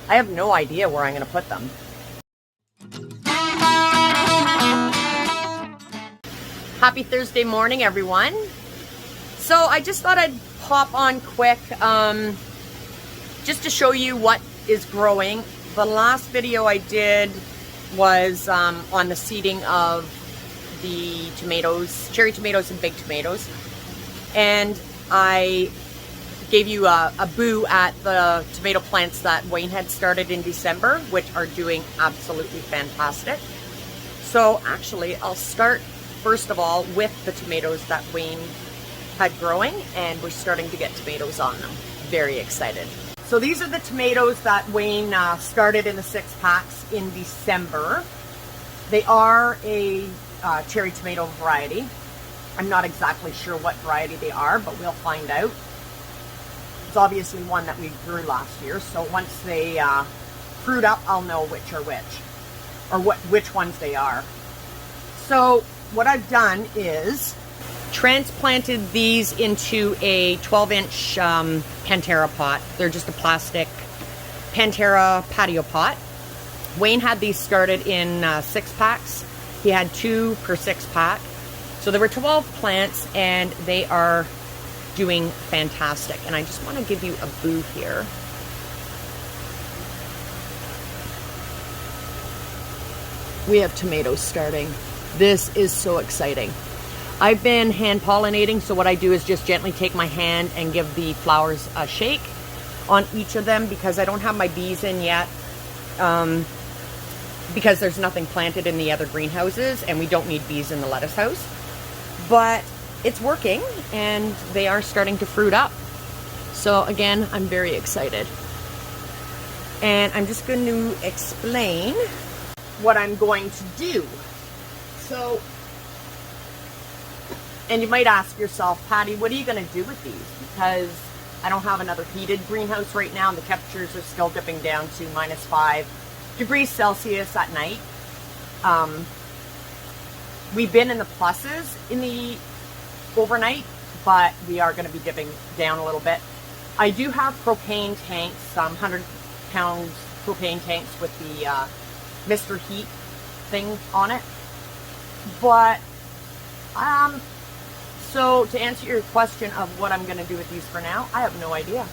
I have no idea where I'm going to put them. Happy Thursday morning, everyone. So I just thought I'd pop on quick just to show you what is growing. The last video I did was on the seeding of the tomatoes, cherry tomatoes and big tomatoes. And I gave you a boo at the tomato plants that Wayne had started in December, which are doing absolutely fantastic. So actually, I'll start first of all with the tomatoes that Wayne had growing, and we're starting to get tomatoes on them. Very excited. So these are the tomatoes that Wayne started in the 6 packs in December. They are a cherry tomato variety. I'm not exactly sure what variety they are, but we'll find out. It's obviously one that we grew last year, so once they fruit up, I'll know which are which, or which ones they are. So what I've done is transplanted these into a 12-inch Pantera pot. They're just a plastic Pantera patio pot. Wayne had these started in 6 packs. He had 2 per 6 pack. So there were 12 plants, and they are doing fantastic. And I just want to give you a boo here. We have tomatoes starting. This is so exciting. I've been hand pollinating, so what I do is just gently take my hand and give the flowers a shake on each of them, because I don't have my bees in yet, because there's nothing planted in the other greenhouses, and we don't need bees in the lettuce house. But it's working, and they are starting to fruit up. So again, I'm very excited. And I'm just going to explain what I'm going to do. So, and you might ask yourself, Patty, what are you going to do with these? Because I don't have another heated greenhouse right now, and the temperatures are still dipping down to -5 degrees Celsius at night. We've been in the pluses in the overnight, but we are going to be dipping down a little bit. I do have propane tanks, 100-pound propane tanks with the Mr. Heat thing on it. But so to answer your question of what I'm going to do with these for now, I have no idea.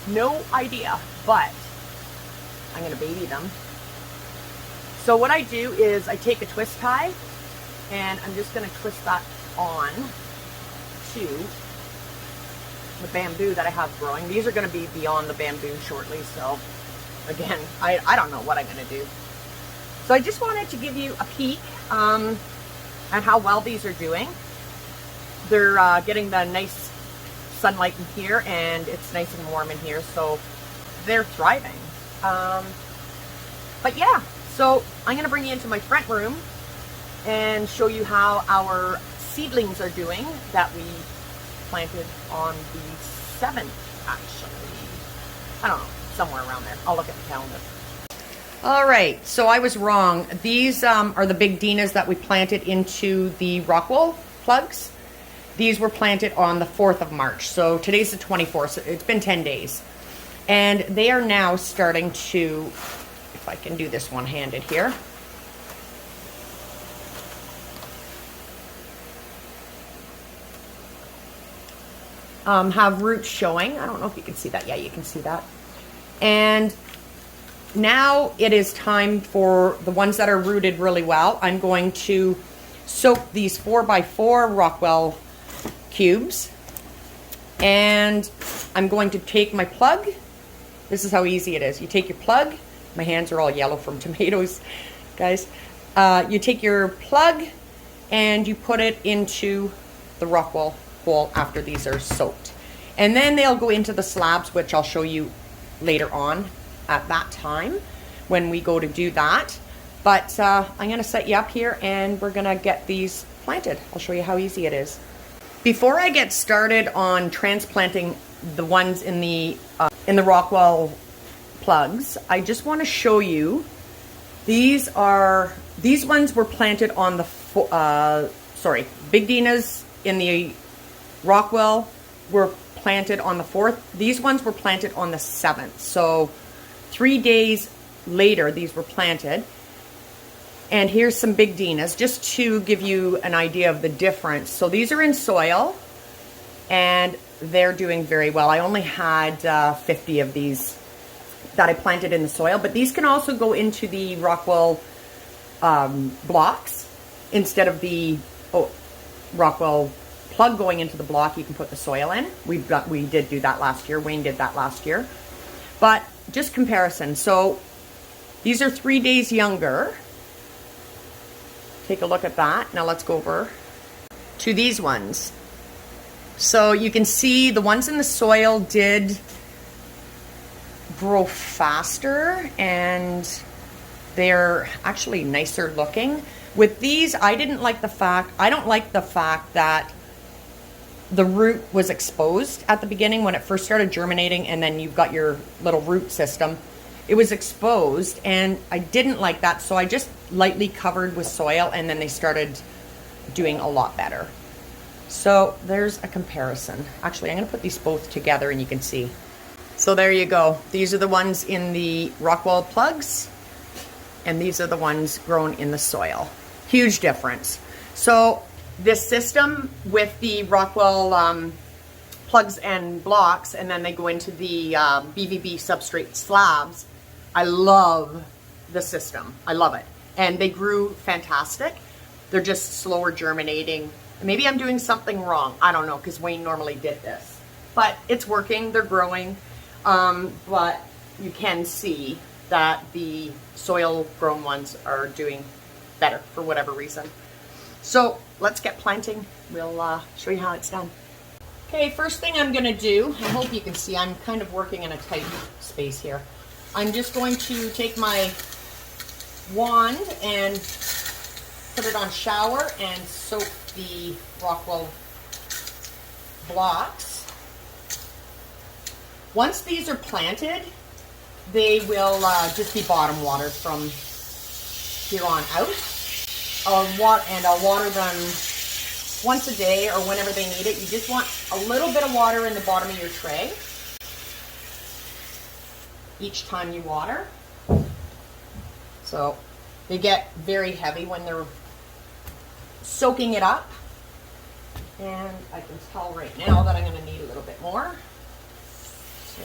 No idea, but I'm going to baby them. So what I do is I take a twist tie, and I'm just going to twist that on to the bamboo that I have growing. These are going to be beyond the bamboo shortly, so again, I don't know what I'm going to do. So I just wanted to give you a peek at how well these are doing. They're getting the nice sunlight in here, and it's nice and warm in here, so they're thriving. But yeah, so I'm going to bring you into my front room and show you how our seedlings are doing that we planted on the 7th, actually. I don't know, somewhere around there. I'll look at the calendar. All right, so I was wrong. These are the big Dinas that we planted into the Rockwool plugs. These were planted on the 4th of March. So today's the 24th, so it's been 10 days. And they are now starting to, if I can do this one-handed here. Have roots showing. I don't know if you can see that. Yeah, you can see that. And now it is time for the ones that are rooted really well. I'm going to soak these 4x4 Rockwool cubes, and I'm going to take my plug. This is how easy it is. You take your plug. My hands are all yellow from tomatoes, guys. You take your plug and you put it into the Rockwool hole after these are soaked. And then they'll go into the slabs, which I'll show you later on at that time when we go to do that. But I'm going to set you up here, and we're going to get these planted. I'll show you how easy it is. Before I get started on transplanting the ones in the Rockwool plugs, I just want to show you, these ones were planted on the, Big Dinas in the Rockwool were planted on the 4th. These ones were planted on the 7th. So 3 days later, these were planted. And here's some big Dinas, just to give you an idea of the difference. So these are in soil, and they're doing very well. I only had 50 of these that I planted in the soil, but these can also go into the Rockwool blocks. Instead of the Rockwool plug going into the block, you can put the soil in. We did do that last year. Wayne did that last year. But just comparison. So these are 3 days younger. Take a look at that. Now let's go over to these ones. So you can see the ones in the soil did grow faster, and they're actually nicer looking. With these, I don't like the fact that the root was exposed at the beginning when it first started germinating, and then you've got your little root system. It was exposed, and I didn't like that, so I just lightly covered with soil, and then they started doing a lot better. So there's a comparison. Actually, I'm going to put these both together and you can see. So there you go. These are the ones in the Rockwool plugs, and these are the ones grown in the soil. Huge difference. So this system with the Rockwool plugs and blocks, and then they go into the BVB substrate slabs. I love the system. I love it. And they grew fantastic. They're just slower germinating. Maybe I'm doing something wrong. I don't know, because Wayne normally did this. But it's working. They're growing. But you can see that the soil-grown ones are doing better for whatever reason. So let's get planting. We'll show you how it's done. Okay, first thing I'm going to do, I hope you can see I'm kind of working in a tight space here. I'm just going to take my wand and put it on shower and soak the Rockwool blocks. Once these are planted, they will just be bottom watered from here on out. I'll water them once a day or whenever they need it. You just want a little bit of water in the bottom of your tray each time you water. So they get very heavy when they're soaking it up. And I can tell right now that I'm going to need a little bit more. So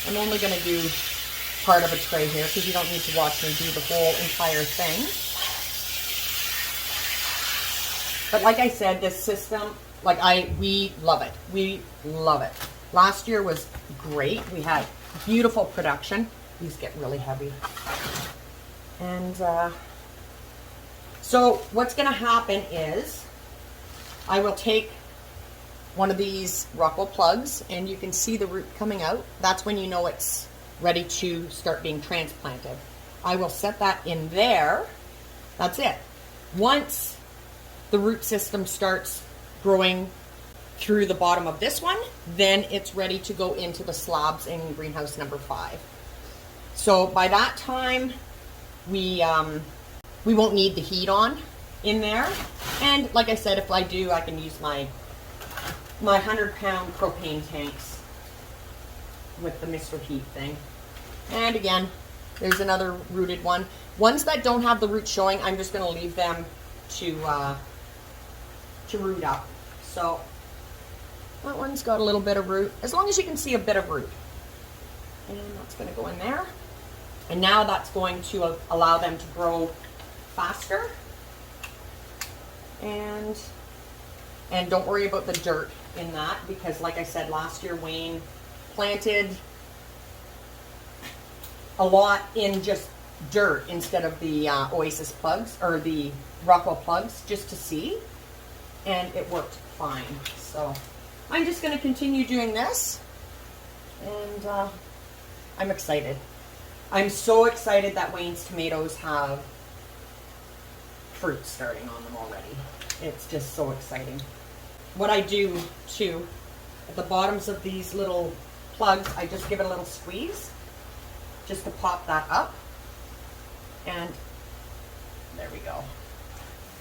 I'm only going to do part of a tray here because you don't need to watch me do the whole entire thing. But like I said, this system, we love it. We love it. Last year was great. We had beautiful production. These get really heavy. And so what's going to happen is I will take one of these Rockwool plugs, and you can see the root coming out. That's when you know it's ready to start being transplanted. I will set that in there. That's it. Once the root system starts growing through the bottom of this one, then it's ready to go into the slabs in greenhouse number 5. So by that time, we won't need the heat on in there. And like I said, if I do, I can use my 100-pound propane tanks with the Mr. Heat thing. And again, there's another rooted one. Ones that don't have the root showing, I'm just going to leave them to root up. So that one's got a little bit of root, as long as you can see a bit of root. And that's going to go in there. And now that's going to allow them to grow faster. And don't worry about the dirt in that, because like I said, last year Wayne planted a lot in just dirt instead of the Oasis plugs, or the Rockwool plugs, just to see. And it worked fine. So I'm just going to continue doing this. And I'm excited. I'm so excited that Wayne's tomatoes have fruit starting on them already. It's just so exciting. What I do too, at the bottoms of these little plugs, I just give it a little squeeze just to pop that up. And there we go.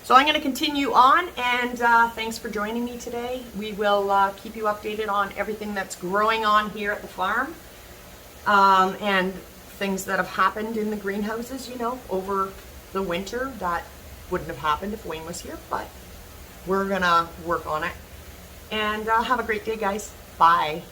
So I'm going to continue on, and thanks for joining me today. We will keep you updated on everything that's growing on here at the farm, and things that have happened in the greenhouses, you know, over the winter that wouldn't have happened if Wayne was here, but we're going to work on it. And have a great day, guys. Bye.